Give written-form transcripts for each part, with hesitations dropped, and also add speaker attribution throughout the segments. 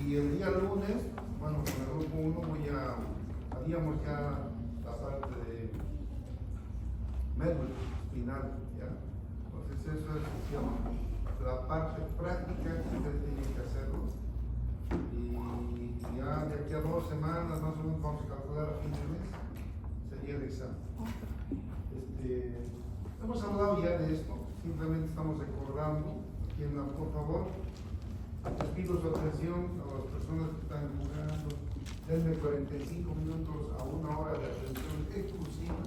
Speaker 1: Y el día lunes, bueno, con el grupo 1 haríamos ya la parte de método final, ¿ya? Entonces eso es la parte práctica que ustedes tienen que hacerlo. Y ya de aquí a 2 semanas más o menos vamos a calcular a fin de mes, sería el examen. Hemos hablado ya de esto, simplemente estamos recordando. Por favor, les pido su atención a las personas que están jugando. Denme 45 minutos a 1 hora de atención exclusiva.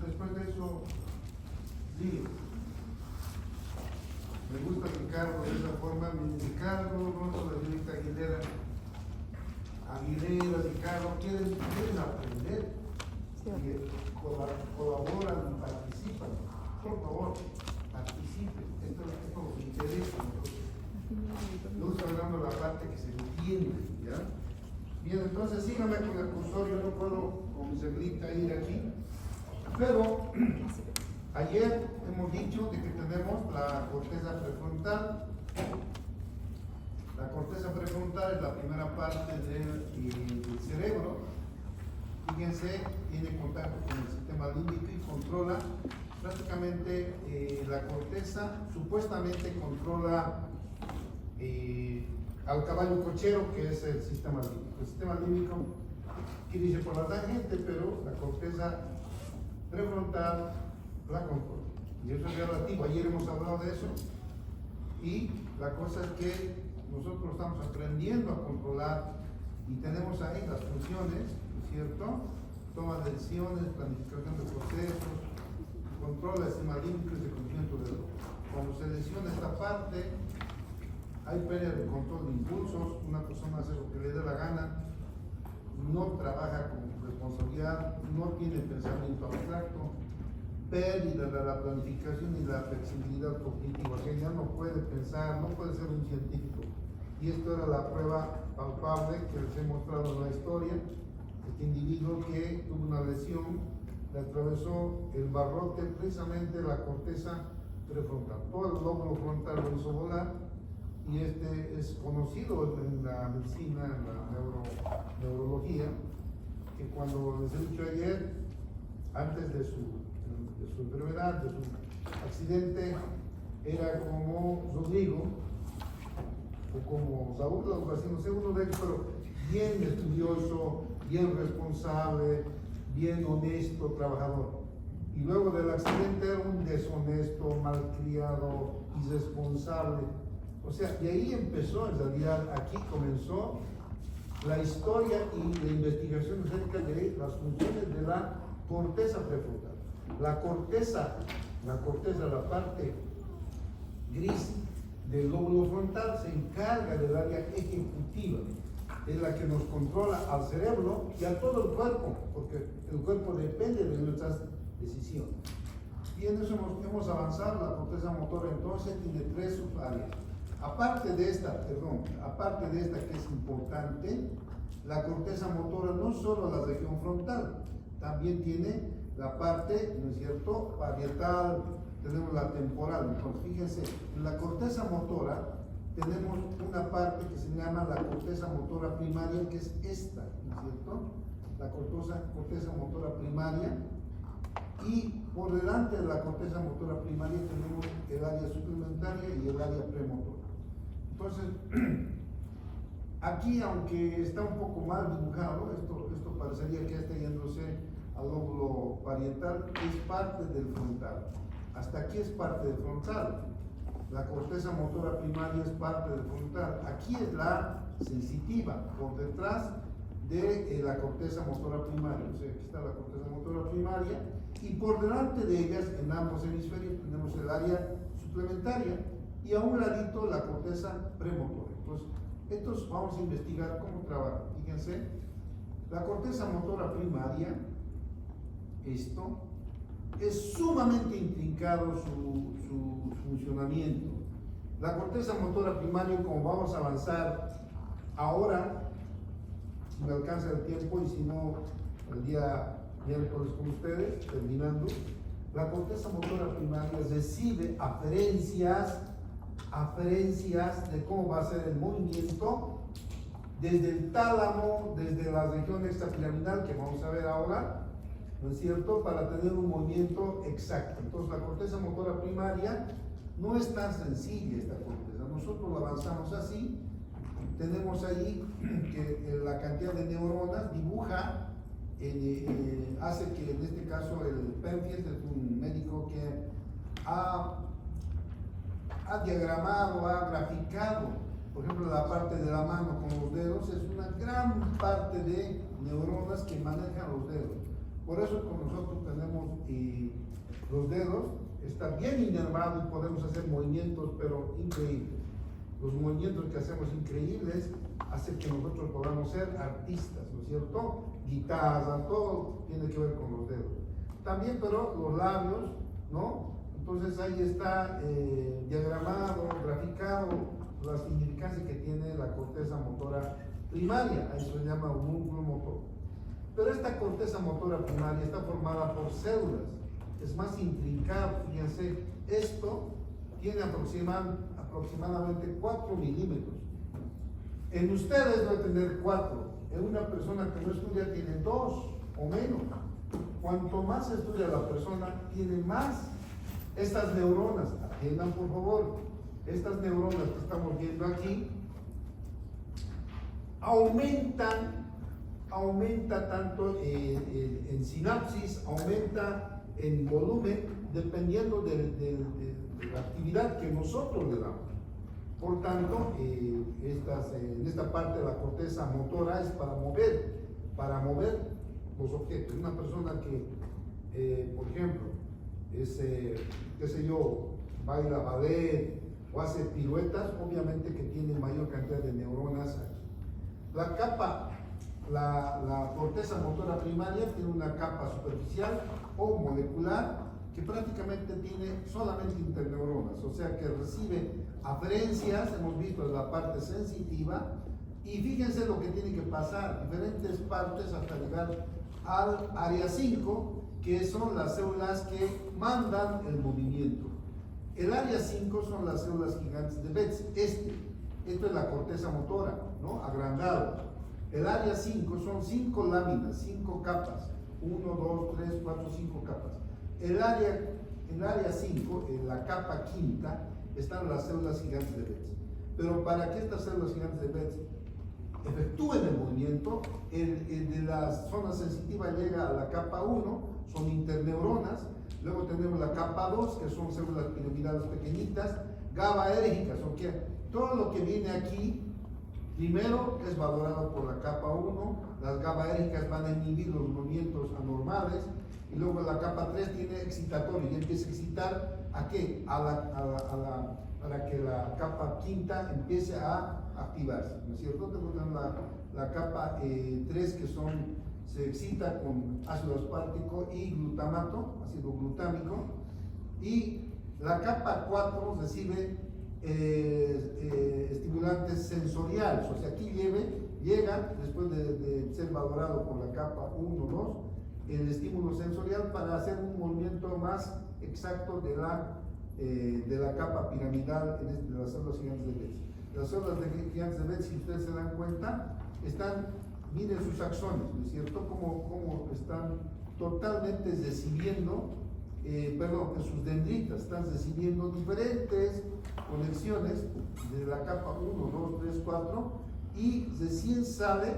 Speaker 1: Después de eso, digo, me gusta Ricardo de esa forma. Ricardo, no la directa Aguilera, Ricardo, quieren aprender, colaboran y participan. Por favor, participen. Esto nos interesa a nosotros. Yo estoy hablando de la parte que se entiende, ¿ya? Bien, entonces síganme con el cursor. Yo no puedo con mi celular ir aquí. Pero ayer hemos dicho de que tenemos la corteza prefrontal. La corteza prefrontal es la primera parte del cerebro. Fíjense, tiene contacto con el sistema límbico y controla prácticamente la corteza, supuestamente controla al caballo cochero, que es el sistema límbico. El sistema límbico aquí dice por la tangente, pero la corteza prefrontal la controla. Y eso es relativo, ayer hemos hablado de eso. Y la cosa es que nosotros estamos aprendiendo a controlar y tenemos ahí las funciones, ¿no es cierto? Toma de decisiones, planificación de procesos, control del sistema límbico y reconocimiento de dolor. Cuando se lesiona esta parte, hay pérdida de control de impulsos, una persona hace lo que le dé la gana, no trabaja con responsabilidad, no tiene pensamiento abstracto, pérdida de la planificación y la flexibilidad cognitiva, que ya no puede pensar, no puede ser un científico. Y esto era la prueba palpable que les he mostrado en la historia. Este individuo que tuvo una lesión, le atravesó el barrote, precisamente la corteza prefrontal. Todo el lóbulo frontal lo hizo volar, y este es conocido en la medicina, en la neurología, que cuando les he dicho ayer, antes de su enfermedad, de su accidente, era como Rodrigo, o como Saúl, o algo así, no sé, uno de ellos, pero bien estudioso, bien responsable, bien honesto, trabajador. Y luego del accidente era un deshonesto, malcriado, irresponsable. O sea, y ahí empezó, en realidad, aquí comenzó la historia y la investigación acerca de las funciones de la corteza prefrontal. La corteza, la parte gris del lóbulo frontal, se encarga del área ejecutiva, es la que nos controla al cerebro y a todo el cuerpo, porque el cuerpo depende de nuestras decisiones. Y en eso hemos avanzado. La corteza motora entonces tiene 3 subáreas. Aparte de esta que es importante, la corteza motora no solo la región frontal, también tiene la parte, ¿no es cierto?, parietal, tenemos la temporal. Entonces, fíjense, en la corteza motora tenemos una parte que se llama la corteza motora primaria, que es esta, ¿no es cierto? La corteza motora primaria. Y por delante de la corteza motora primaria tenemos el área suplementaria y el área premotora. Entonces, aquí, aunque está un poco mal dibujado, esto parecería que está yéndose al lóbulo parietal, es parte del frontal. Hasta aquí es parte del frontal. La corteza motora primaria es parte del frontal. Aquí es la sensitiva, por detrás de la corteza motora primaria. O sea, aquí está la corteza motora primaria, y por delante de ellas, en ambos hemisferios, tenemos el área suplementaria, y a un ladito la corteza premotora. Entonces, estos vamos a investigar cómo trabaja. Fíjense, la corteza motora primaria, esto es sumamente intrincado su funcionamiento. La corteza motora primaria, como vamos a avanzar ahora, si me alcanza el tiempo y si no, el día miércoles con ustedes, terminando, la corteza motora primaria recibe aferencias de cómo va a ser el movimiento desde el tálamo, desde la región extrapiramidal, que vamos a ver ahora, ¿no es cierto?, para tener un movimiento exacto. Entonces, la corteza motora primaria no es tan sencilla esta corteza. Nosotros la avanzamos así, tenemos ahí que la cantidad de neuronas dibuja, hace que en este caso el Penfield es un médico que ha diagramado, ha graficado, por ejemplo, la parte de la mano con los dedos, es una gran parte de neuronas que manejan los dedos. Por eso con nosotros tenemos los dedos, está bien inervado y podemos hacer movimientos, pero increíbles. Los movimientos que hacemos increíbles hacen que nosotros podamos ser artistas, ¿no es cierto? Guitarra, todo tiene que ver con los dedos. También, pero los labios, ¿no? Entonces ahí está diagramado, graficado la significancia que tiene la corteza motora primaria, ahí se llama homúnculo motor. Pero esta corteza motora primaria está formada por células, es más intrincado, fíjense, esto tiene aproximadamente 4 milímetros. En ustedes debe tener 4, en una persona que no estudia tiene 2 o menos. Cuanto más estudia la persona, tiene más. Estas neuronas, atiendan por favor, estas neuronas que estamos viendo aquí, aumenta tanto en sinapsis, aumenta en volumen, dependiendo de la actividad que nosotros le damos. Por tanto, en esta parte de la corteza motora es para mover los objetos. Una persona que, por ejemplo, qué sé yo, baila ballet o hace piruetas, obviamente que tiene mayor cantidad de neuronas aquí. La corteza motora primaria tiene una capa superficial o molecular que prácticamente tiene solamente interneuronas, o sea que recibe aferencias, hemos visto en la parte sensitiva, y fíjense lo que tiene que pasar, diferentes partes hasta llegar al área 5, que son las células que mandan el movimiento. El área 5 son las células gigantes de Betz. Esto es la corteza motora, ¿no? Agrandado. El área 5 son 5 láminas, 5 capas. 1, 2, 3, 4, 5 capas. El área 5, en la capa quinta, están las células gigantes de Betz. Pero para que estas células gigantes de Betz efectúen el movimiento, el de la zona sensitiva llega a la capa 1, son interneuronas. Luego tenemos la capa 2, que son células piramidales pequeñitas, GABAérgicas, o sea, todo lo que viene aquí, primero es valorado por la capa 1, las GABAérgicas van a inhibir los movimientos anormales, y luego la capa 3 tiene excitatorio, y empieza a excitar ¿a qué? Para que la capa quinta empiece a activarse, ¿no es cierto? Tenemos la capa 3 que se excita con ácido aspartico y glutamato, ácido glutámico, y la capa 4 recibe estimulantes sensoriales, o sea, aquí llega después de ser valorado por la capa 1, 2, el estímulo sensorial para hacer un movimiento más exacto de la capa piramidal de las células gigantes de Betz. Las células gigantes de Betz, si ustedes se dan cuenta, miren sus axones, ¿no es cierto? Cómo están totalmente recibiendo, en sus dendritas están recibiendo diferentes conexiones de la capa 1, 2, 3, 4, y recién sale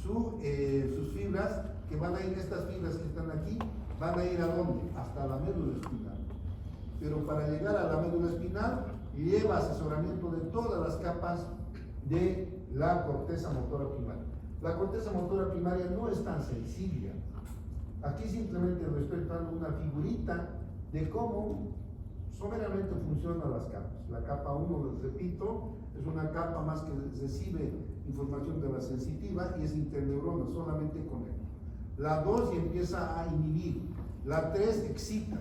Speaker 1: sus fibras, que van a ir, estas fibras que están aquí, van a ir ¿a dónde? Hasta la médula espinal. Pero para llegar a la médula espinal, lleva asesoramiento de todas las capas de la corteza motora primaria. La corteza motora primaria no es tan sencilla. Aquí simplemente respetando una figurita de cómo someramente funcionan las capas. La capa 1, les repito, es una capa más que recibe información de la sensitiva y es interneurona, solamente conecta. La 2 y empieza a inhibir. La 3 excita.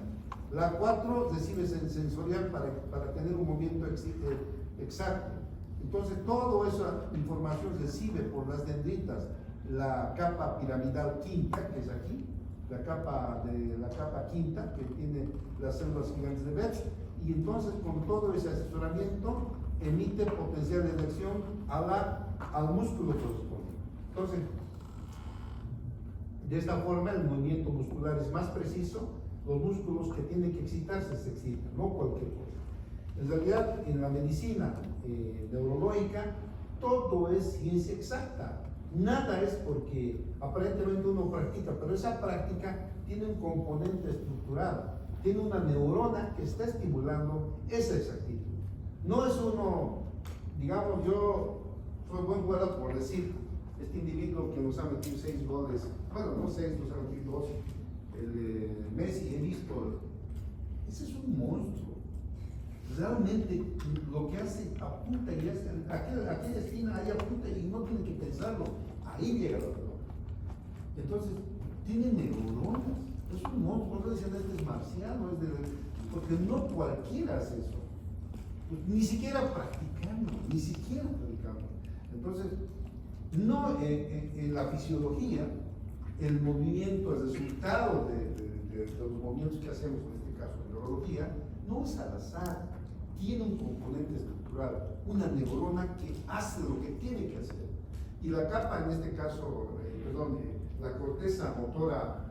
Speaker 1: La 4 recibe sensorial para tener un movimiento exacto. Entonces, toda esa información recibe por las dendritas la capa piramidal quinta, que es aquí, la capa quinta, que tiene las células gigantes de Betz, y entonces con todo ese asesoramiento emite potencial de elección a la al músculo correspondiente. Entonces, de esta forma el movimiento muscular es más preciso, los músculos que tienen que excitarse se excitan, no cualquier cosa. En realidad, en la medicina neurológica, todo es ciencia exacta. Nada es porque aparentemente uno practica, pero esa práctica tiene un componente estructural, tiene una neurona que está estimulando esa exactitud. No es uno, digamos, yo soy buen jugador por decir, este individuo que nos ha metido 6 goles, bueno, no 6, nos ha metido 2, el Messi, he visto, ese es un monstruo. Realmente lo que hace apunta y hace, aquella esquina ahí apunta y no tiene que pensarlo, ahí llega la pelota. Entonces, tiene neuronas, es un monstruo, no decían este es marciano, porque no cualquiera hace eso, pues, ni siquiera practicando. Entonces, no en la fisiología, el movimiento, el resultado de los movimientos que hacemos, en este caso en neurología, no es al azar, tiene un componente estructural, una neurona que hace lo que tiene que hacer. Y la capa, en este caso, la corteza motora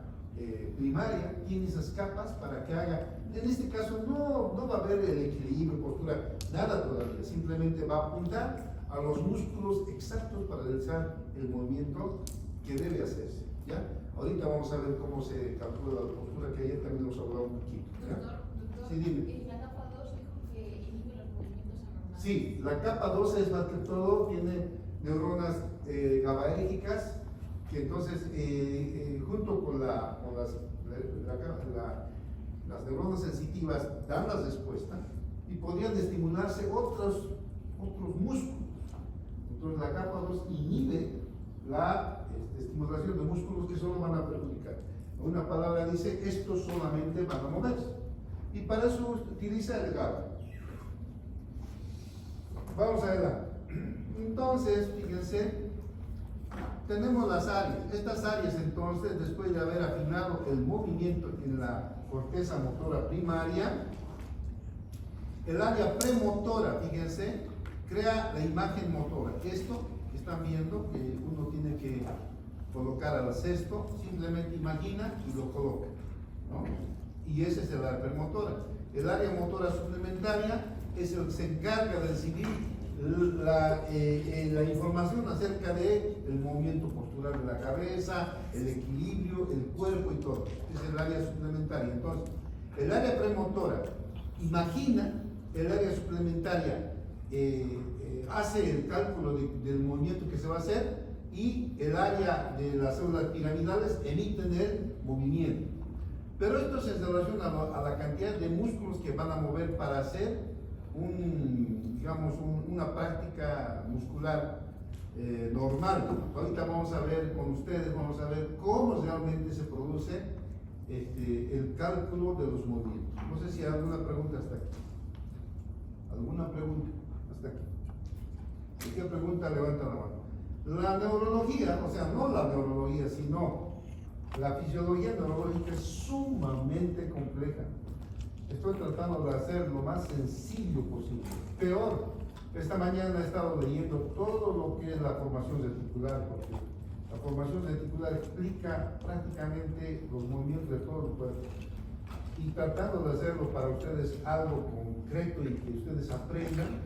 Speaker 1: primaria, tiene esas capas para que haga, en este caso no va a haber el equilibrio, postura, nada todavía, simplemente va a apuntar a los músculos exactos para realizar el movimiento que debe hacerse, ¿ya? Ahorita vamos a ver cómo se calcula la postura, que ayer también nos hablaba un poquito, ¿ya?
Speaker 2: Doctor,
Speaker 1: Sí, dime.
Speaker 2: en la capa 2 dijo que inhibe los movimientos anormales.
Speaker 1: Sí, la capa 2 es más que todo, tiene neuronas GABAérgicas, que entonces, junto con las neuronas sensitivas, dan la respuesta y podrían estimularse otros músculos. Entonces, la capa 2 inhibe la estimulación de músculos que solo van a perjudicar. Una palabra dice, estos solamente van a moverse. Y para eso utiliza el GABA. Vamos adelante. Entonces, fíjense, tenemos las áreas. Estas áreas, entonces, después de haber afinado el movimiento en la corteza motora primaria, el área premotora, fíjense, crea la imagen motora. Esto que están viendo, que uno tiene que colocar al cesto, simplemente imagina y lo coloca, ¿no? Y ese es el área premotora. El área motora suplementaria es el que se encarga de recibir la información acerca del movimiento postural de la cabeza, el equilibrio, el cuerpo y todo. Es el área suplementaria. Entonces, el área premotora imagina, el área suplementaria hace el cálculo del movimiento que se va a hacer y el área de las células piramidales emiten el movimiento. Pero esto se relaciona a la cantidad de músculos que van a mover para hacer una práctica muscular normal. Ahorita vamos a ver con ustedes, vamos a ver cómo realmente se produce el cálculo de los movimientos. No sé si hay alguna pregunta hasta aquí. ¿Alguna pregunta hasta aquí? Cualquier pregunta, levanta la mano. La neurología, o sea, no la neurología, sino la fisiología neurológica es sumamente compleja. Estoy tratando de hacer lo más sencillo posible. Peor, esta mañana he estado leyendo todo lo que es la formación reticular, porque la formación reticular explica prácticamente los movimientos de todo el cuerpo. Y tratando de hacerlo para ustedes algo concreto y que ustedes aprendan.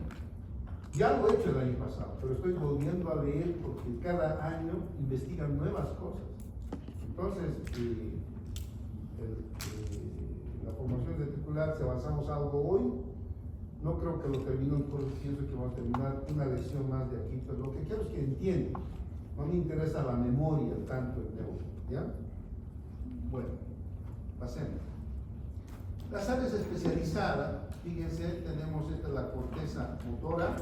Speaker 1: Ya lo he hecho el año pasado, pero estoy volviendo a leer porque cada año investigan nuevas cosas. Entonces, la formación reticular, si avanzamos algo hoy, no creo que lo termino, entonces pienso que vamos a terminar una lección más de aquí, pero lo que quiero es que entiendan. No me interesa la memoria tanto el neuro, ¿ya? Bueno, pasemos. Las áreas especializadas, fíjense, tenemos la corteza motora.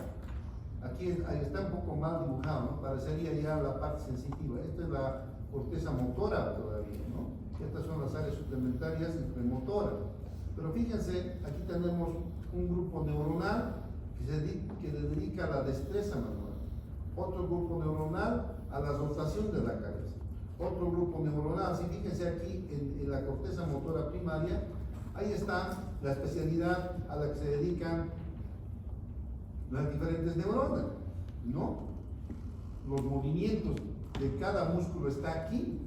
Speaker 1: Aquí ahí está un poco mal dibujado, ¿no? Parecería ya la parte sensitiva. Esta es la corteza motora todavía, ¿no? Estas son las áreas suplementarias y premotoras. Pero fíjense, aquí tenemos un grupo neuronal que se dedica a la destreza manual. Otro grupo neuronal a la rotación de la cabeza. Otro grupo neuronal, si fíjense aquí en la corteza motora primaria, ahí está la especialidad a la que se dedican las diferentes neuronas, ¿no? los movimientos de cada músculo está aquí.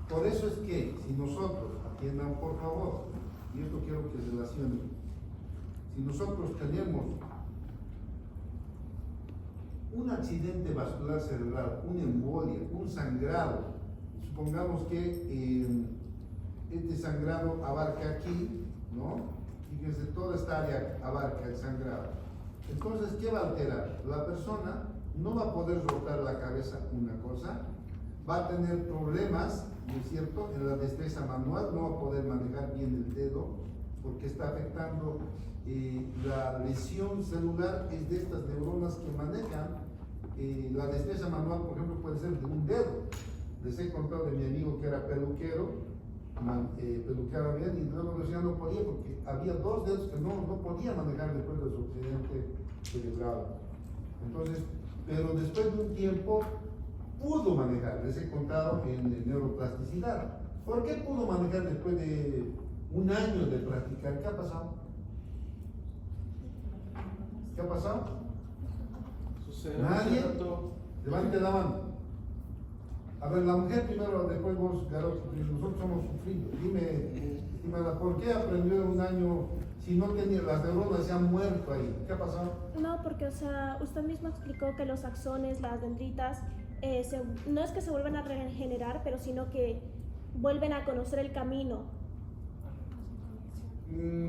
Speaker 1: Por eso es que si nosotros, atiendan por favor, y esto quiero que relacionen, si nosotros tenemos un accidente vascular cerebral, una embolia, un sangrado, supongamos que este sangrado abarca aquí, ¿no? Fíjense, toda esta área abarca el sangrado. Entonces, ¿qué va a alterar? La persona no va a poder rotar la cabeza, una cosa, va a tener problemas, ¿no es cierto?, en la destreza manual, no va a poder manejar bien el dedo, porque está afectando la lesión celular, es de estas neuronas que manejan la destreza manual, por ejemplo, puede ser de un dedo. Les he contado de mi amigo que era peluquero, peluqueaba bien y luego ya no podía porque había dos dedos que no podía manejar después de su accidente cerebral. Entonces, pero después de un tiempo pudo manejar, les he contado en neuroplasticidad. ¿Por qué pudo manejar después de un año de practicar? ¿Qué ha pasado? ¿Qué ha pasado? Nadie. Levante la mano. A ver, la mujer primero, después vos, Garoto, porque nosotros somos sufridos. Dime, estimada, ¿por qué aprendió en un año si no tenía las neuronas, se han muerto ahí? ¿Qué ha pasado?
Speaker 3: No, porque, o sea, usted mismo explicó que los axones, las dendritas, no es que se vuelvan a regenerar, pero sino que vuelven a conocer el camino.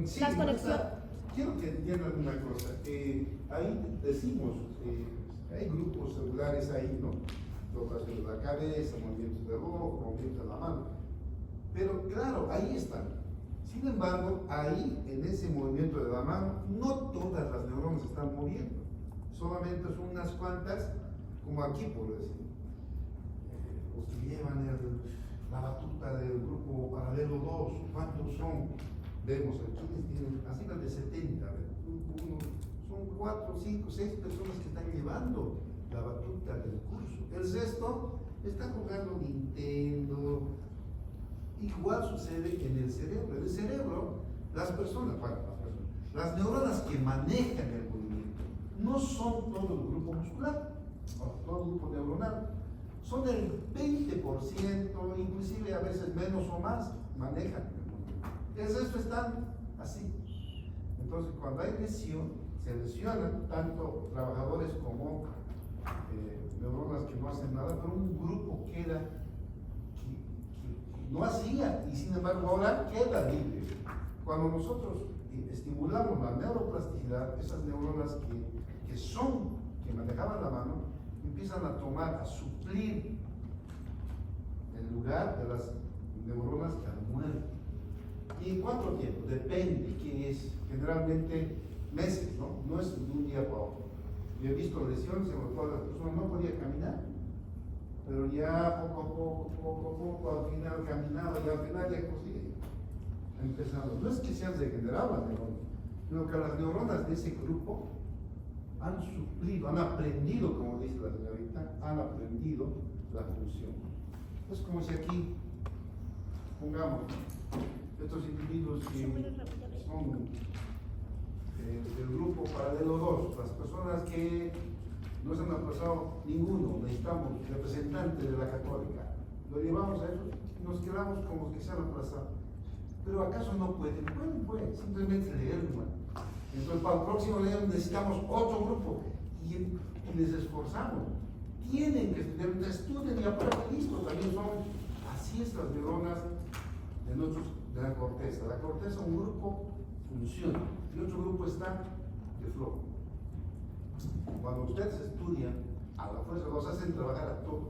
Speaker 1: Sí,
Speaker 3: las conexiones.
Speaker 1: Quiero que entiendan una cosa. Ahí decimos, hay grupos celulares ahí, ¿no? Rotación de la cabeza, movimientos de ojo, movimientos de la mano. Pero claro, ahí están. Sin embargo, ahí, en ese movimiento de la mano, no todas las neuronas se están moviendo. Solamente son unas cuantas, como aquí, por decir. Los que llevan la batuta del grupo paralelo 2, ¿cuántos son? Vemos aquí, tienen arriba de 70. Son 4, 5, 6 personas que están llevando la batuta del curso. El resto está jugando Nintendo. Igual sucede en el cerebro. En el cerebro, las personas, las neuronas que manejan el movimiento no son todo el grupo muscular o todo el grupo neuronal. Son el 20%, inclusive a veces menos o más, manejan el movimiento. El resto están así. Entonces, cuando hay lesión, se lesionan tanto trabajadores como neuronas que no hacen nada, pero un grupo queda que no hacía y sin embargo ahora queda libre. Cuando nosotros estimulamos la neuroplasticidad, esas neuronas que manejaban la mano, empiezan a tomar, a suplir el lugar de las neuronas que han muerto. ¿Y en cuánto tiempo? Depende, que es generalmente meses, ¿no? No es de un día para otro. Yo he visto lesiones en las cuales la persona no podía caminar, pero ya poco a poco, al final caminaba y al final ya consigue empezando. No es que se han regenerado las neuronas, sino que las neuronas de ese grupo han suplido, han aprendido, como dice la señorita, han aprendido la función. Es como si aquí, pongamos, estos individuos que son del grupo paralelo 2, las personas que no se han aplazado ninguno, necesitamos representantes de la católica, lo llevamos a ellos y nos quedamos como que se han aplazado. Pero ¿acaso no pueden? Pueden, simplemente leer, ¿no? Entonces para el próximo año necesitamos otro grupo y les esforzamos. Tienen que estudiar y aparte listo, también son, así es las neuronas de la corteza. La corteza, un grupo funciona y otro grupo está de flojo. Cuando ustedes estudian, a la fuerza los hacen trabajar a todos.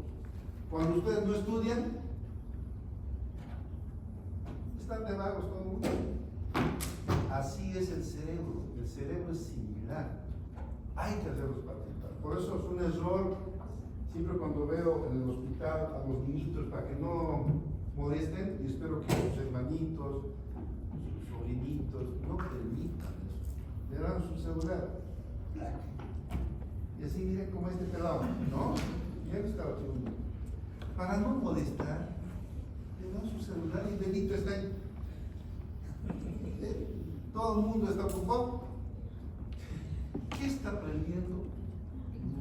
Speaker 1: Cuando ustedes no estudian, están de vagos todo el mundo. Así es el cerebro es similar. Hay que hacerlos participar. Por eso es un error, siempre cuando veo en el hospital a los niñitos para que no molesten, y espero que sus hermanitos, sus sobrinitos, no permitan eso. Le dan su celular. Y así miren como este pelado, ¿no? Ya no está haciendo. Para no molestar, le dan su celular y Benito está ahí. Todo el mundo está ocupado. ¿Qué está aprendiendo?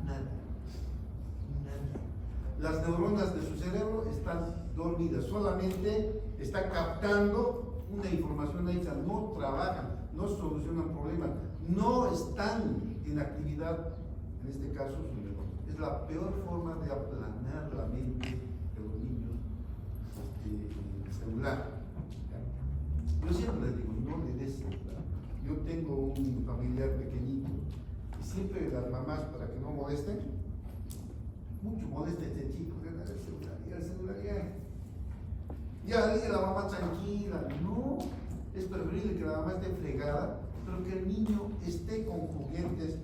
Speaker 1: Nada. las neuronas de su cerebro están dormidas, solamente está captando una información ahí, o sea, no trabajan, no solucionan problemas, no están en actividad, en este caso su neuronas. Es la peor forma de aplanar la mente de los niños celular. Yo siempre les digo, no le des celular. Yo tengo un familiar pequeñito y siempre las mamás, para que no molesten, mucho molesta a este chico, le da el celular, y el celular ya dice la mamá tranquila. No, es preferible que la mamá esté fregada, pero que el niño esté con juguetes,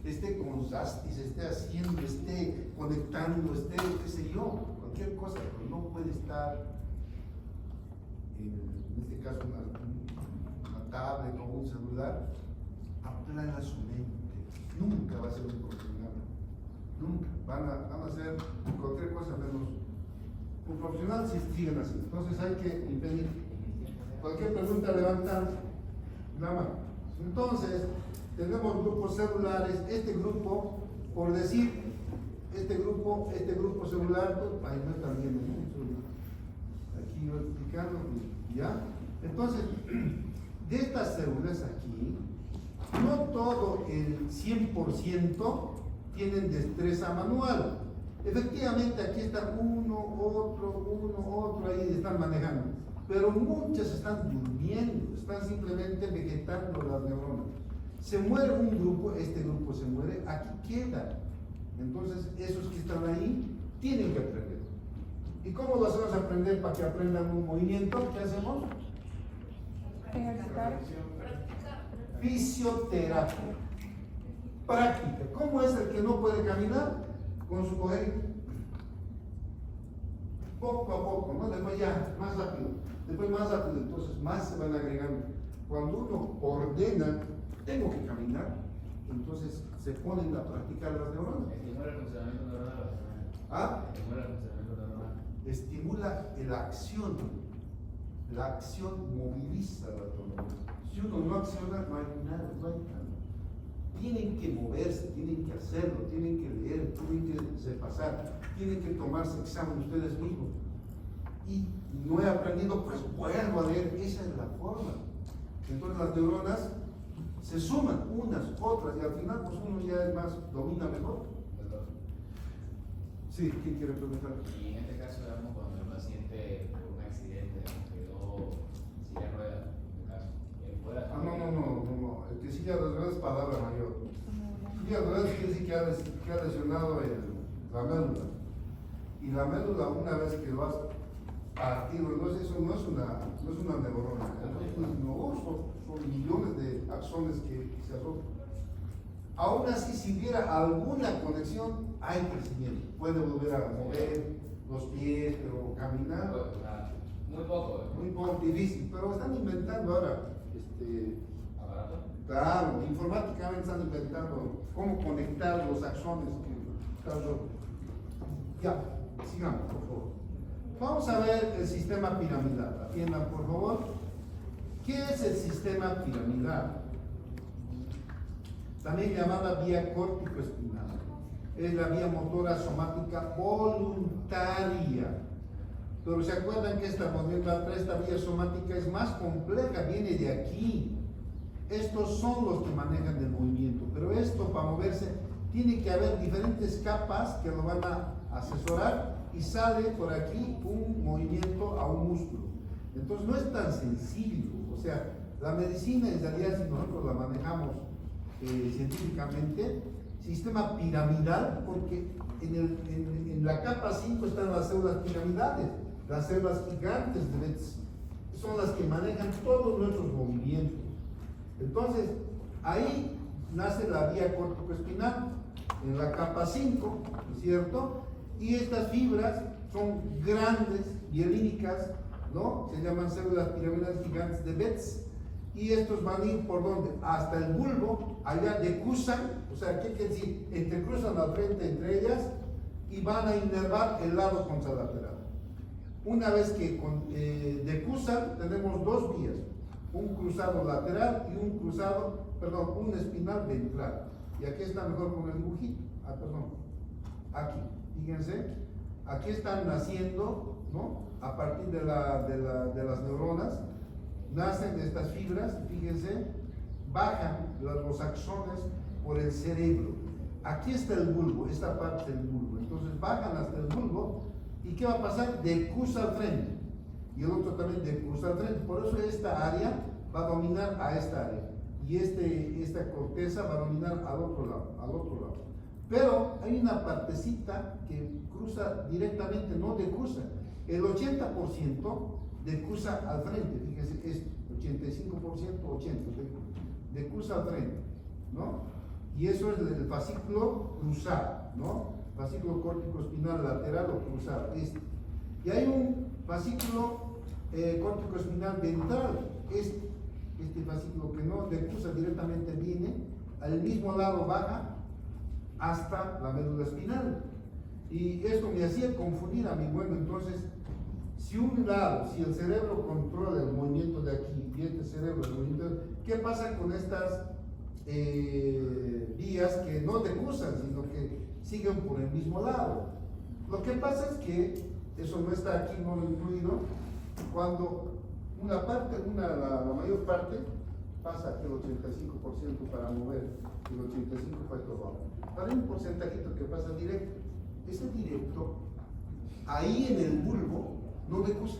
Speaker 1: esté con zastis, esté haciendo, esté conectando, esté, qué sé yo, cualquier cosa, pero no puede estar en este caso una tablet o un celular. Aplana su mente, nunca va a ser un profesional, nunca, van a ser cualquier cosa menos un profesional si siguen así. Entonces hay que impedir. Cualquier pregunta levantan la mano. Entonces, tenemos grupos celulares, este grupo, por decir, este grupo celular, pues, ahí no está bien, aquí yo explicando, ¿ya? Entonces, de estas células aquí, no todo el 100% tienen destreza manual. Efectivamente, aquí está uno, otro, ahí están manejando. Pero muchas están durmiendo, están simplemente vegetando las neuronas. Se muere un grupo, este grupo se muere, aquí queda. Entonces, esos que están ahí tienen que aprender. ¿Y cómo lo hacemos aprender para que aprendan un movimiento? ¿Qué hacemos?
Speaker 4: Ejercitar.
Speaker 1: Fisioterapia. Práctica. ¿Cómo es el que no puede caminar? Con su cogerito. Poco a poco, ¿no? Después ya, más rápido. Después más rápido, entonces más se van agregando. Cuando uno ordena, tengo que caminar, entonces se ponen a practicar las neuronas.
Speaker 5: Estimula el funcionamiento neuronal.
Speaker 1: ¿Ah?
Speaker 5: Estimula el funcionamiento neuronal.
Speaker 1: Estimula la acción moviliza las neuronas. Si uno no acciona, no hay nada, no hay nada. Tienen que moverse, tienen que hacerlo, tienen que leer, tienen que repasar, tienen que tomarse examen ustedes mismos. Y no he aprendido, pues vuelvo a leer, esa es la forma. Entonces las neuronas se suman unas, otras, y al final pues uno ya es más, domina mejor. Sí, ¿quién quiere preguntar?
Speaker 5: Y en este caso, digamos, cuando el paciente por un accidente quedó en silla de ruedas, en este caso, y él fuera.
Speaker 1: No. El que silla de ruedas es palabra mayor. Silla de ruedas quiere decir que ha lesionado la médula. Y la médula, una vez que lo has partido, entonces eso no es una neurona. Son millones de axones que se asocian. Aún así, si hubiera alguna conexión, hay crecimiento. Puede volver a mover los pies, pero caminar.
Speaker 5: Muy poco.
Speaker 1: Muy poco, difícil, pero están inventando ahora.
Speaker 5: ¿Aparato?
Speaker 1: Claro, informáticamente están inventando cómo conectar los axones. Ya, sigamos, por favor. Vamos a ver el sistema piramidal. Atiendan, por favor. ¿Qué es el sistema piramidal? También llamada vía córtico-espinal. Es la vía motora somática voluntaria. Pero se acuerdan que estamos viendo atrás, esta vía somática es más compleja, viene de aquí. Estos son los que manejan el movimiento, pero esto para moverse tiene que haber diferentes capas que lo van a asesorar y sale por aquí un movimiento a un músculo. Entonces no es tan sencillo, o sea, la medicina en realidad si nosotros la manejamos científicamente, sistema piramidal, porque en la capa 5 están las células piramidales, las células gigantes de Betz, son las que manejan todos nuestros movimientos. Entonces, ahí nace la vía córtico-espinal, en la capa 5, ¿no es cierto? Y estas fibras son grandes, mielínicas, ¿no? Se llaman células piramidales gigantes de Betz. Y estos van a ir por donde? Hasta el bulbo, allá decrusan, o sea, ¿qué quiere decir? Entrecruzan la frente entre ellas y van a inervar el lado contralateral. Una vez que decrusan, tenemos dos vías, un cruzado lateral y un espinal ventral. Y aquí está mejor con el dibujito. Aquí, fíjense, aquí están naciendo, ¿no? A partir de las neuronas, nacen estas fibras, fíjense, bajan los axones por el cerebro. Aquí está el bulbo, esta parte del bulbo. Entonces bajan hasta el bulbo, ¿y qué va a pasar? Decusa al frente. Y el otro también decusa al frente. Por eso esta área va a dominar a esta área. Y esta corteza va a dominar al otro lado. Pero hay una partecita que cruza directamente, no decusa. El 80% decusa al frente, fíjense, es 85%, 80%, decusa al frente, ¿no? Y eso es el fascículo cruzado, ¿no? Fascículo córtico espinal lateral o cruzado, este. Y hay un fascículo córtico espinal ventral, este fascículo que no decusa directamente, viene al mismo lado, baja hasta la médula espinal. Y esto me hacía confundir a mí. Bueno, entonces, si el cerebro controla el movimiento de aquí y este cerebro el movimiento, ¿qué pasa con estas vías que no decrusan, sino que siguen por el mismo lado? Lo que pasa es que, eso no está aquí, no lo he incluido, cuando la mayor parte pasa aquí el 85% para mover, el 85% para todo. Para un porcentajito que pasa directo, ese directo, ahí en el bulbo, no decusa.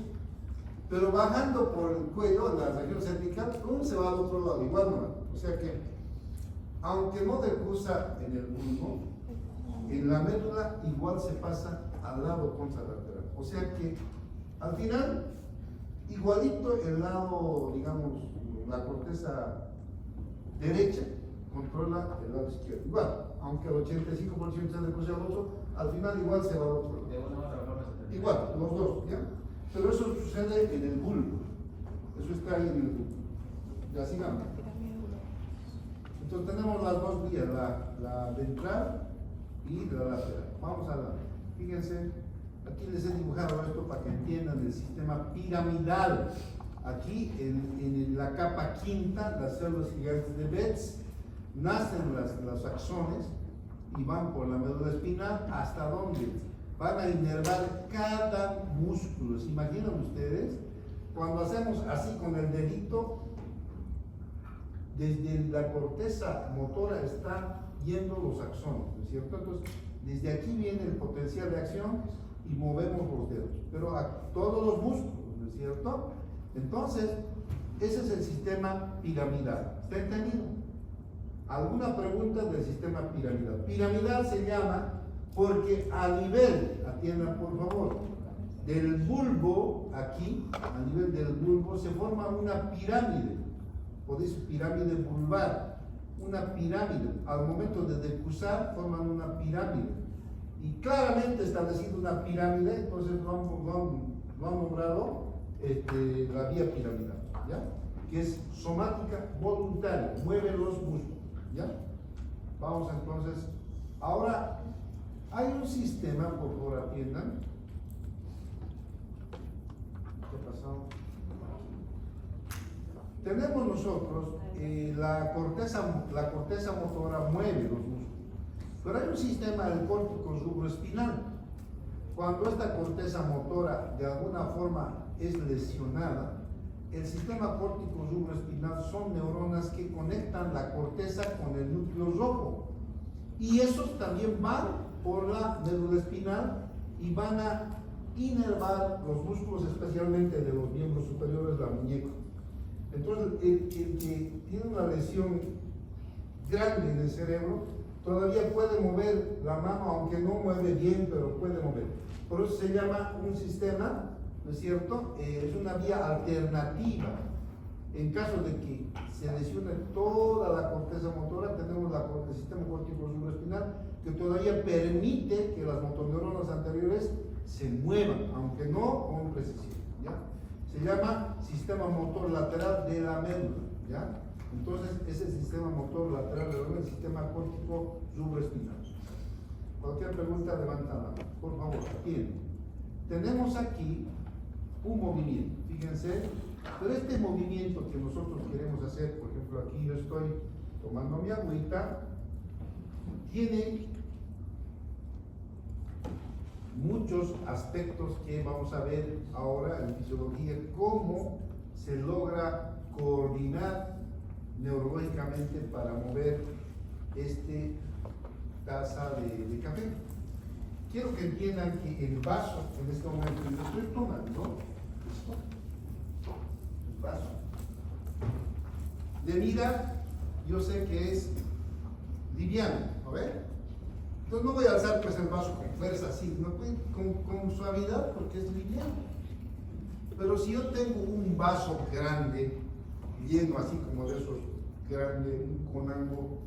Speaker 1: Pero bajando por el cuello, la región cervical, ¿cómo se va al otro lado? Igual no. O sea que, aunque no decusa en el bulbo, en la médula igual se pasa al lado contralateral. O sea que, al final, igualito el lado, digamos, la corteza derecha controla el lado izquierdo. Igual, aunque el 85% se decuse al otro, al final igual se va al otro lado.
Speaker 5: De una u otra forma se termina.
Speaker 1: Igual, los dos, ¿ya? Pero eso sucede en el bulbo. Eso está ahí en el bulbo. Ya sigamos. Entonces tenemos las dos vías, la ventral y la lateral. Vamos a la, fíjense, aquí les he dibujado esto para que entiendan el sistema piramidal. Aquí en la capa quinta, las células gigantes de Betz, nacen los axones y van por la médula espinal hasta donde van a inervar cada músculo. ¿Se imaginan ustedes? Cuando hacemos así con el dedito, desde la corteza motora están yendo los axones, ¿no es cierto? Entonces, desde aquí viene el potencial de acción y movemos los dedos, pero a todos los músculos, ¿no es cierto? Entonces, ese es el sistema piramidal. ¿Está entendido? ¿Alguna pregunta del sistema piramidal? Piramidal se llama porque a nivel, atiendan por favor, del bulbo, aquí, a nivel del bulbo, se forma una pirámide, o dice pirámide vulvar, una pirámide. Al momento de decusar, forman una pirámide. Y claramente establecido una pirámide, entonces lo han nombrado la vía piramidal, ¿ya? Que es somática voluntaria, mueve los músculos, ¿ya? Vamos entonces, ahora hay un sistema, por favor atiendan. ¿Qué ha pasado? Tenemos nosotros la corteza motora mueve los músculos, pero hay un sistema del córtico supraespinal. Cuando esta corteza motora de alguna forma es lesionada, el sistema córtico supraespinal son neuronas que conectan la corteza con el núcleo rojo, y esos también van por la médula espinal y van a inervar los músculos, especialmente de los miembros superiores, la muñeca. Entonces, el que tiene una lesión grande en el cerebro todavía puede mover la mano, aunque no mueve bien, pero puede mover. Por eso se llama un sistema, ¿no es cierto? Es una vía alternativa. En caso de que se lesione toda la corteza motora, tenemos el sistema córtico supraespinal que todavía permite que las motoneuronas anteriores se muevan, aunque no con precisión, ¿ya? Se llama sistema motor lateral de la médula, ¿ya? Entonces, ese sistema motor lateral de la médula, el sistema córtico supraespinal. Cualquier pregunta, levanta la mano, por favor, atiende. Tenemos aquí un movimiento, fíjense, pero este movimiento que nosotros queremos hacer, por ejemplo, aquí yo estoy tomando mi agüita, tiene muchos aspectos que vamos a ver ahora en fisiología, cómo se logra coordinar neurológicamente para mover este taza de café. Quiero que entiendan que el vaso en este momento, yo estoy tomando esto, el vaso, de mira, yo sé que es liviano, ¿no ven? Entonces no voy a alzar pues el vaso con fuerza así, no con suavidad porque es liviano. Pero si yo tengo un vaso grande, lleno así como de esos grandes, con algo,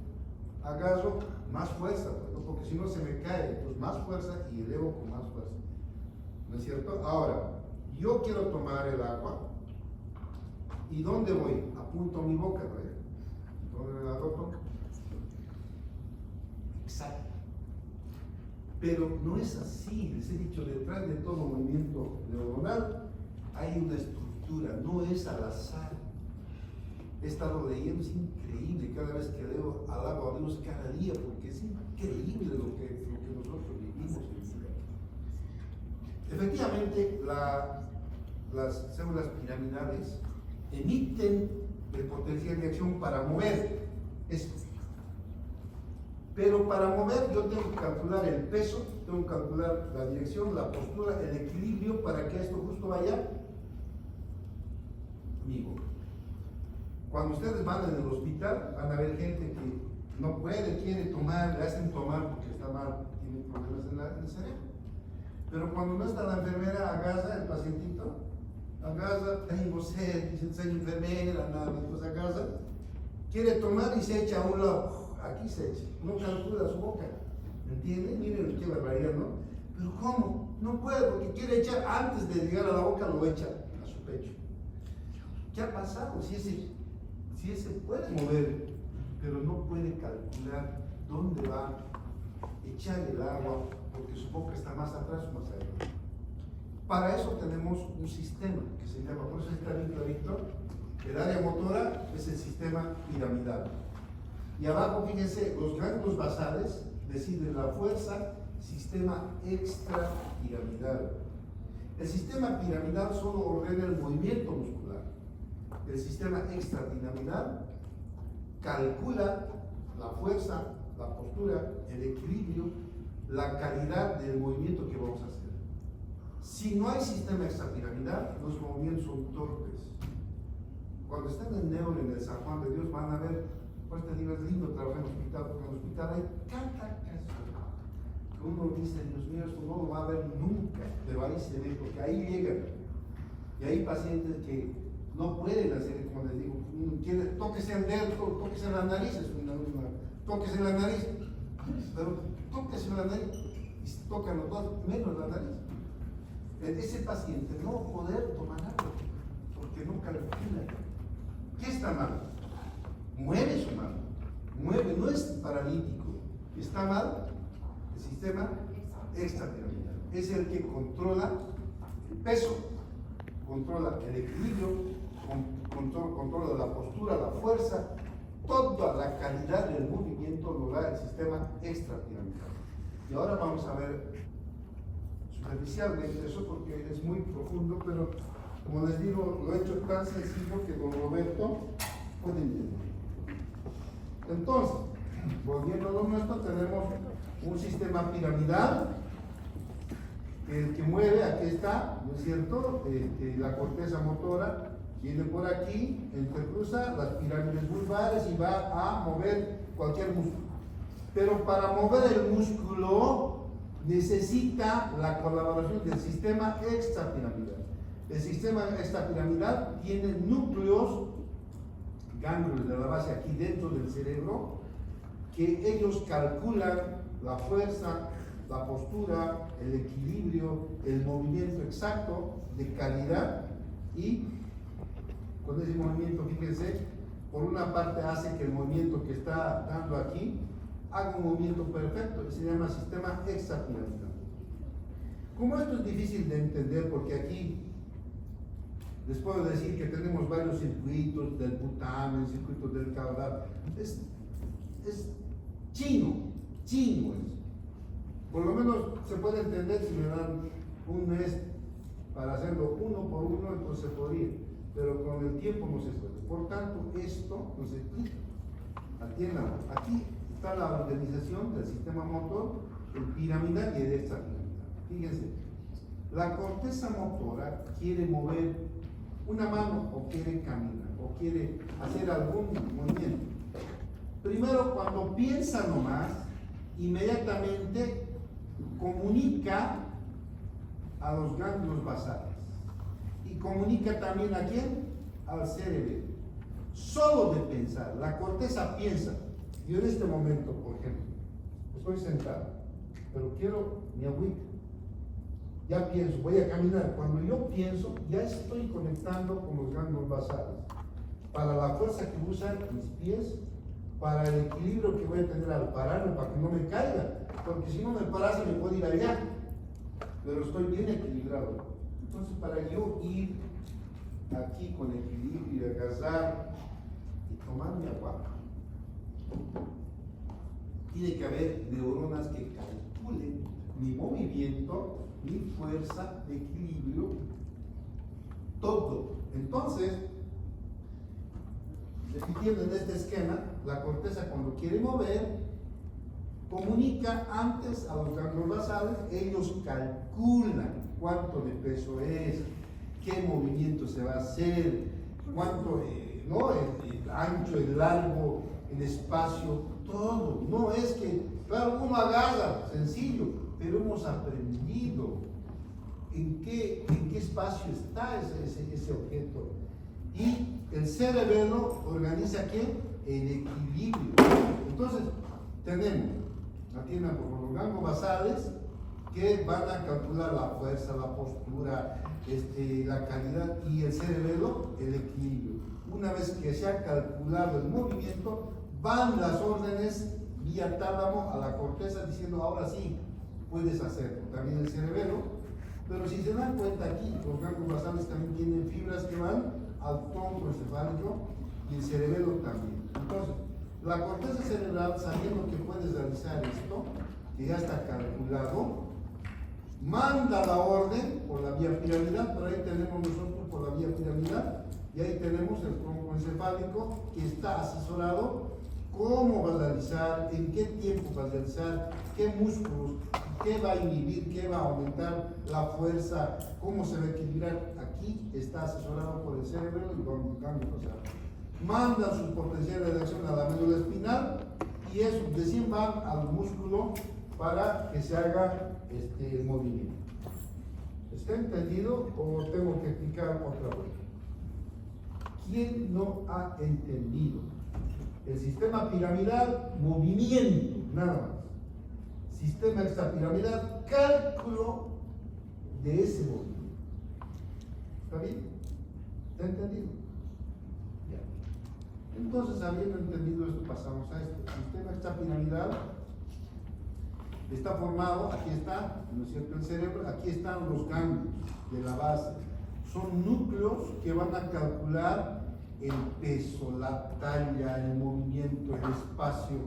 Speaker 1: agarro más fuerza, ¿no? Porque si no se me cae, entonces más fuerza y elevo con más fuerza. ¿No es cierto? Ahora, yo quiero tomar el agua, ¿y dónde voy? Apunto mi boca, ¿no? ¿Dónde la toco? Exacto. Pero no es así, les he dicho, detrás de todo movimiento neuronal hay una estructura, no es al azar. He estado leyendo, es increíble, cada vez que leo, alabo a Dios cada día, porque es increíble lo que nosotros vivimos en vida. Efectivamente, las células piramidales emiten el potencial de acción para mover esto. Pero para mover yo tengo que calcular el peso, tengo que calcular la dirección, la postura, el equilibrio para que esto justo vaya conmigo. Cuando ustedes van en el hospital, van a ver gente que no puede, quiere tomar, le hacen tomar porque está mal, tiene problemas en el cerebro. Pero cuando no está la enfermera, agarra el pacientito, agarra, tengo sed, dice, soy enfermera, nada, entonces agarra, quiere tomar y se echa a un lado, aquí se echa, no calcula su boca, ¿entienden? Miren qué barbaridad, ¿no? Pero ¿cómo? No puede, porque quiere echar, antes de llegar a la boca, lo echa a su pecho. ¿Qué ha pasado? Si ese puede mover, pero no puede calcular dónde va a echar el agua, porque su boca está más atrás o más adelante. Para eso tenemos un sistema que se llama, por eso está bien clarito, el área motora es el sistema piramidal. Y abajo, fíjense, los ganglios basales deciden la fuerza, sistema extrapiramidal. El sistema piramidal solo ordena el movimiento muscular. El sistema extrapiramidal calcula la fuerza, la postura, el equilibrio, la calidad del movimiento que vamos a hacer. Si no hay sistema extrapiramidal, los movimientos son torpes. Cuando están en Neuro, en el San Juan de Dios, van a ver, pues te digo, es lindo trabajar en el hospital, porque en el hospital hay tanta caso que uno dice, Dios mío, esto no lo va a ver nunca, pero ahí se ve, porque ahí llegan. Y hay pacientes que no pueden hacer, como les digo, tóquese el dedo, tóquese en la nariz, tóquese en la nariz, pero tóquese en la nariz, y se tocan los dos, menos la nariz. Ese paciente no va a poder tomar agua, porque no calcula. ¿Qué está mal? Mueve su mano, mueve, no es paralítico, está mal el sistema extrapiramidal. Es el que controla el peso, controla el equilibrio, controla la postura, la fuerza, toda la calidad del movimiento lo da el sistema extrapiramidal. Y ahora vamos a ver superficialmente eso porque es muy profundo, pero como les digo, lo he hecho tan sencillo que don Roberto puede entender. Entonces, volviendo a lo nuestro, tenemos un sistema piramidal, el que mueve, aquí está, ¿no es cierto? La corteza motora viene por aquí, entrecruza las pirámides vulvares y va a mover cualquier músculo. Pero para mover el músculo necesita la colaboración del sistema extrapiramidal. El sistema extrapiramidal tiene núcleos, ganglios de la base aquí dentro del cerebro, que ellos calculan la fuerza, la postura, el equilibrio, el movimiento exacto de calidad, y con ese movimiento, fíjense, por una parte hace que el movimiento que está dando aquí haga un movimiento perfecto, que se llama sistema extrapiramidal. Como esto es difícil de entender, porque aquí les puedo decir que tenemos varios circuitos del putamen, circuitos del caudal, es chino es. Por lo menos se puede entender si me dan un mes para hacerlo uno por uno, entonces se podría, pero con el tiempo no se puede. Por tanto, esto nos explica. Atiendan, aquí está la organización del sistema motor, el piramidal y el extrapiramidal. Fíjense, la corteza motora quiere mover una mano o quiere caminar o quiere hacer algún movimiento. Primero, cuando piensa nomás, inmediatamente comunica a los ganglios basales y comunica también a quién, al cerebro. Solo de pensar, la corteza piensa. Yo en este momento, por ejemplo, estoy sentado, pero quiero mi agüita. Ya pienso, voy a caminar. Cuando yo pienso, ya estoy conectando con los ganglios basales para la fuerza que usan mis pies, para el equilibrio que voy a tener al pararme, para que no me caiga, porque si no me parase me puedo ir allá, pero estoy bien equilibrado. Entonces, para yo ir aquí con equilibrio y agarrar y tomar mi agua, tiene que haber neuronas que calculen mi movimiento, mi fuerza, mi equilibrio, todo. Entonces, repitiendo en este esquema, la corteza cuando quiere mover, comunica antes a los ganglios basales, ellos calculan cuánto de peso es, qué movimiento se va a hacer, cuánto, el ancho, el largo, el espacio, todo. No es que, claro, uno agarra, sencillo, pero hemos aprendido en qué espacio está ese objeto. Y el cerebelo organiza ¿qué? El equilibrio. Entonces, tenemos, atiendan por los ganglios basales, que van a calcular la fuerza, la postura, la calidad, y el cerebelo, el equilibrio. Una vez que se ha calculado el movimiento, van las órdenes vía tálamo a la corteza diciendo, ahora sí, puedes hacerlo. También el cerebelo, pero si se dan cuenta aquí, los ganglios basales también tienen fibras que van al tronco encefálico y el cerebelo también. Entonces, la corteza cerebral, sabiendo que puedes realizar esto, que ya está calculado, manda la orden por la vía piramidal, pero ahí tenemos nosotros por la vía piramidal, y ahí tenemos el tronco encefálico que está asesorado cómo vas a realizar, en qué tiempo vas a realizar, qué músculos, qué va a inhibir, qué va a aumentar la fuerza, cómo se va a equilibrar. Aquí está asesorado por el cerebro y por los ganglios basales. Mandan sus potenciales de acción a la médula espinal y eso recién van al músculo para que se haga el movimiento. ¿Está entendido o tengo que explicar otra vez? ¿Quién no ha entendido? El sistema piramidal, movimiento, nada más. Sistema extrapiramidal, cálculo de ese movimiento. ¿Está bien? ¿Está entendido? Ya. Entonces, habiendo entendido esto, pasamos a esto. El sistema extrapiramidal está formado, aquí está, ¿no es cierto?, el cerebro, aquí están los ganglios de la base. Son núcleos que van a calcular el peso, la talla, el movimiento, el espacio,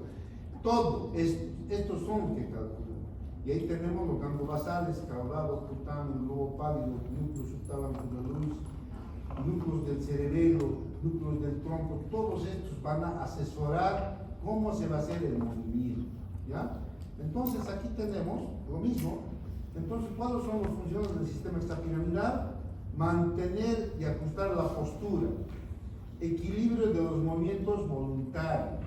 Speaker 1: todo. Estos son los que calculan. Y ahí tenemos los ganglios basales, caudado, putano, globo pálido, núcleos subtálamus de la luz, núcleos del cerebelo, núcleos del tronco. Todos estos van a asesorar cómo se va a hacer el movimiento. ¿Ya? Entonces aquí tenemos lo mismo. Entonces, ¿cuáles son las funciones del sistema extrapiramidal? Mantener y ajustar la postura, equilibrio de los movimientos voluntarios,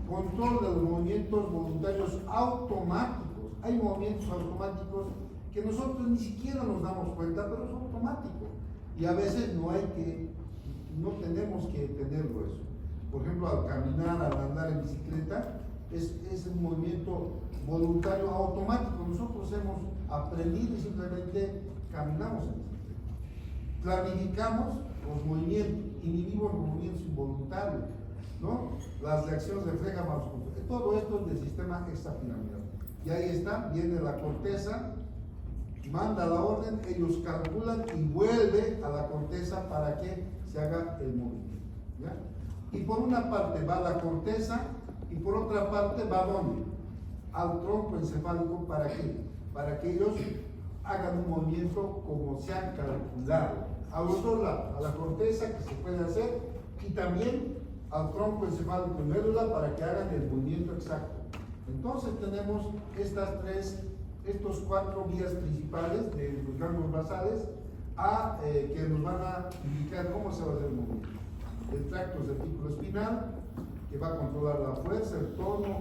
Speaker 1: control de los movimientos voluntarios automáticos. Hay movimientos automáticos que nosotros ni siquiera nos damos cuenta, pero es automático. Y a veces no tenemos que tenerlo eso. Por ejemplo, al caminar, al andar en bicicleta, es un movimiento voluntario automático. Nosotros hemos aprendido y simplemente caminamos en bicicleta. Planificamos los movimientos, inhibimos los movimientos involuntarios, ¿no? Las reacciones reflejan todo esto es del sistema extrapiramidal. Y ahí está, viene la corteza, manda la orden, ellos calculan y vuelve a la corteza para que se haga el movimiento. ¿Ya? Y por una parte va la corteza y por otra parte va ¿dónde? Al tronco encefálico para que para que ellos hagan un movimiento como se ha calculado. A los dos lados, a la corteza que se puede hacer y también al tronco encefálico y médula para que hagan el movimiento exacto. Entonces tenemos estos 4 vías principales de los ganglios basales que nos van a indicar cómo se va a hacer el movimiento. El tracto cerviculoespinal, que va a controlar la fuerza, el tono,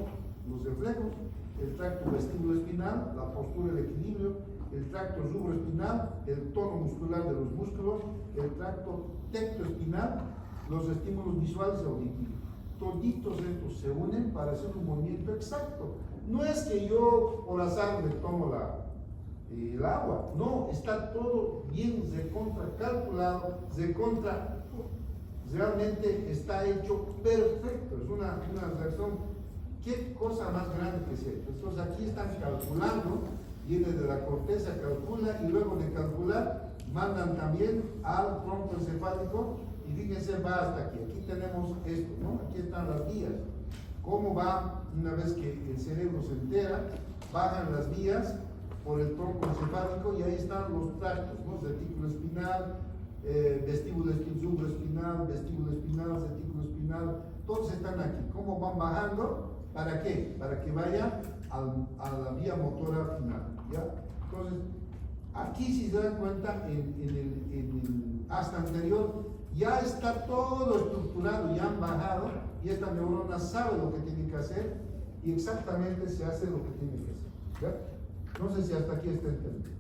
Speaker 1: los reflejos. El tracto vestíbulo-espinal, la postura, el equilibrio. El tracto rubroespinal, el tono muscular de los músculos. El tracto tectoespinal, los estímulos visuales y auditivos. Toditos estos se unen para hacer un movimiento exacto. No es que yo por azar me tomo el agua, no, está todo bien recontra calculado, realmente está hecho perfecto, es una reacción, qué cosa más grande que sea. Entonces aquí están calculando, viene de la corteza, calcula y luego de calcular mandan también al tronco encefálico y fíjense, va hasta aquí. Aquí tenemos esto, ¿no? Aquí están las vías. ¿Cómo va una vez que el cerebro se entera? Bajan las vías por el tronco encefálico y ahí están los tractos, ¿no? Retículo espinal, vestíbulo subespinal, vestíbulo espinal, retículo espinal, todos están aquí. ¿Cómo van bajando? ¿Para qué? Para que vaya a la vía motora final, ¿ya? Entonces, aquí si se dan cuenta, en el asta anterior, ya está todo estructurado, ya han bajado y esta neurona sabe lo que tiene que hacer y exactamente se hace lo que tiene que hacer, ¿ya? No sé si hasta aquí está entendido.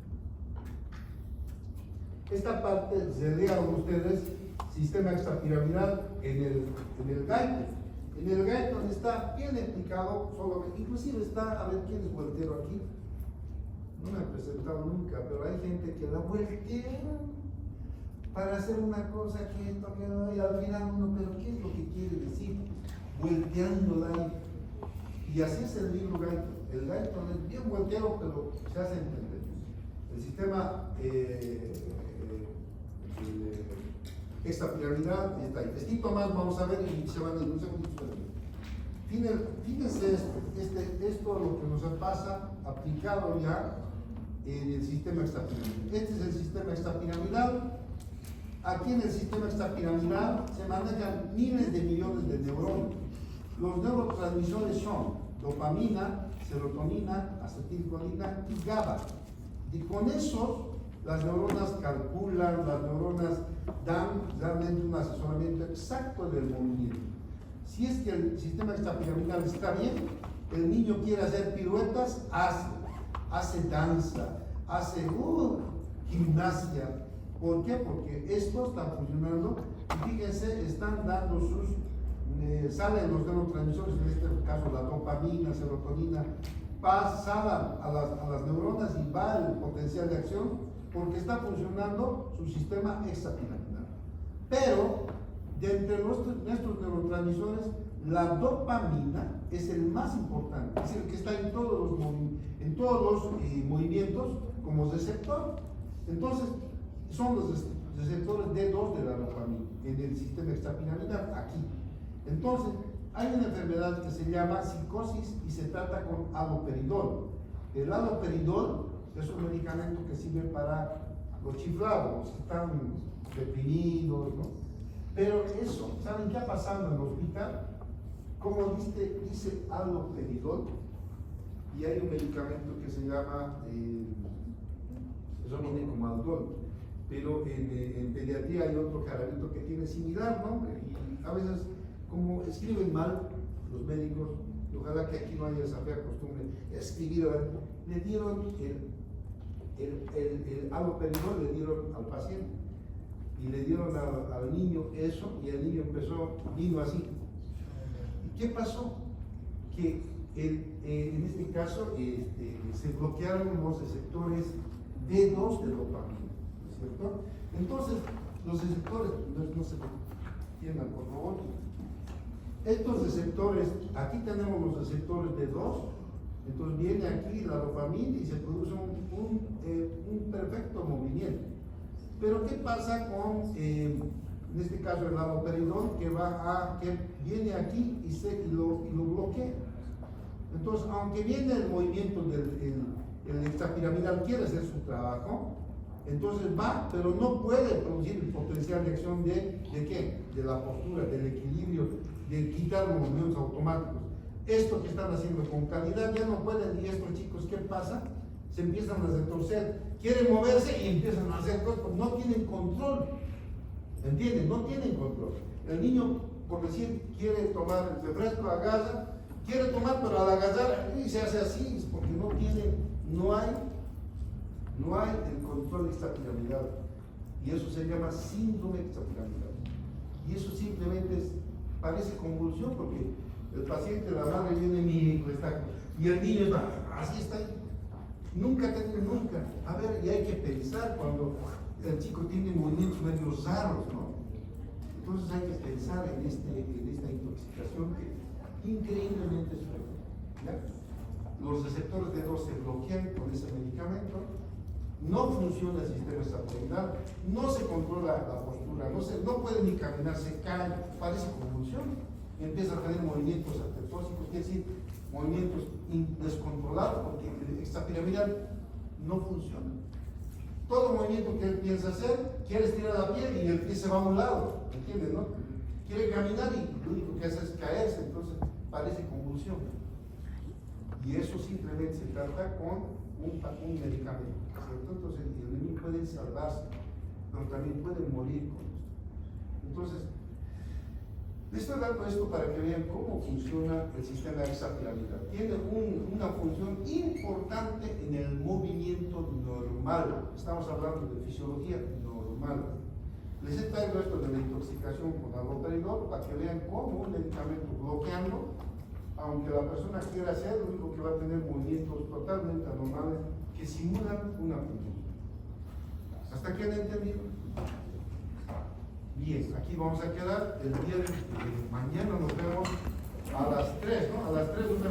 Speaker 1: Esta parte se lea a ustedes sistema extrapiramidal en el gaito. En el gaito está bien explicado, inclusive está, a ver quién es vueltero aquí. No me he presentado nunca, pero hay gente que la voltea para hacer una cosa que esto, que no, y al final uno, pero ¿qué es lo que quiere decir? Volteándola. Y así es el libro gaito. El gaito no es bien volteado, pero se hace entender. El sistema extrapiramidal está ahí. Estito más vamos a ver y se van a ir un segundito. Fíjense esto lo que nos pasa aplicado ya en el sistema extrapiramidal. Este es el sistema extrapiramidal. Aquí en el sistema extrapiramidal se manejan miles de millones de neuronas. Los neurotransmisores son dopamina, serotonina, acetilcolina y GABA. Y con eso las neuronas calculan, las neuronas dan realmente un asesoramiento exacto del movimiento. Si es que el sistema extrapiramidal está bien, el niño quiere hacer piruetas, hace danza, hace gimnasia. ¿Por qué? Porque esto está funcionando y fíjense, están dando salen los neurotransmisores, en este caso la dopamina, serotonina, pasan a las neuronas y va el potencial de acción porque está funcionando su sistema extrapiramidal. Pero, de entre nuestros neurotransmisores, la dopamina es el más importante, es el que está en todos los movimientos como receptor. Entonces, son los receptores D2 de la dopamina en el sistema extrapiramidal, aquí. Entonces, hay una enfermedad que se llama psicosis y se trata con haloperidol. El haloperidol es un medicamento que sirve para los chiflados, los que están deprimidos, ¿no? Pero eso, ¿saben qué ha pasado en el hospital? Como dice haloperidol, y hay un medicamento que se llama, eso viene como Aldol, pero en pediatría hay otro jarabito que tiene similar nombre, y a veces, como escriben mal los médicos, y ojalá que aquí no haya esa fea costumbre de escribir, le dieron el haloperidol, le dieron al paciente y le dieron al niño eso, y el niño vino así. ¿Y qué pasó? Que en este caso se bloquearon los receptores D2 de dopamina, ¿cierto? Entonces, los receptores, no se entiendan por favor, estos receptores, aquí tenemos los receptores D2, entonces viene aquí la dopamina y se produce un perfecto movimiento. Pero ¿qué pasa con, en este caso, el haloperidol que viene aquí y lo bloquea? Entonces, aunque viene el movimiento el extrapiramidal quiere hacer su trabajo, entonces va, pero no puede producir el potencial de acción ¿de qué? De la postura, del equilibrio, de quitar movimientos automáticos. Esto que están haciendo con calidad ya no pueden, y estos chicos, ¿qué pasa? Se empiezan a retorcer, quieren moverse y empiezan a hacer cosas, no tienen control, ¿entienden? No tienen control. El niño, por decir, quiere tomar el refresco, agarra, quiere tomar, pero al agarrar y se hace así, es porque no hay el control extrapiramidal, y eso se llama síndrome extrapiramidal, y eso simplemente parece convulsión, porque el paciente, la madre viene, mi hijo está, y el niño está, así está ahí. Nunca. A ver, y hay que pensar cuando el chico tiene movimientos medio raros, ¿no? Entonces hay que pensar en esta intoxicación que increíblemente es frecuente, ¿ya? Los receptores de 2 se bloquean con ese medicamento, no funciona el sistema extrapiramidal, no se controla la postura, no puede ni caminar, se cae, parece convulsión, empieza a tener movimientos arteriosicos, quiere decir, movimientos descontrolados, porque el extrapiramidal no funciona. Todo movimiento que él piensa hacer, quiere estirar la piel y el pie se va a un lado, ¿entiendes, no? Quiere caminar y lo único que hace es caerse, entonces parece convulsión. Y eso simplemente se trata con un medicamento, ¿cierto? Entonces el niño puede salvarse, pero también puede morir con esto. Entonces, les estoy dando esto para que vean cómo funciona el sistema extrapiramidal. Tiene una función importante en el movimiento normal. Estamos hablando de fisiología normal. Les he traído esto de la intoxicación con allopurinol para que vean cómo un medicamento bloqueando, aunque la persona quiera hacer, lo único que va a tener movimientos totalmente anormales que simulan una función. ¿Hasta aquí han entendido? Bien, aquí vamos a quedar. El día de mañana nos vemos a las 3, ¿no? A las 3 nos vemos.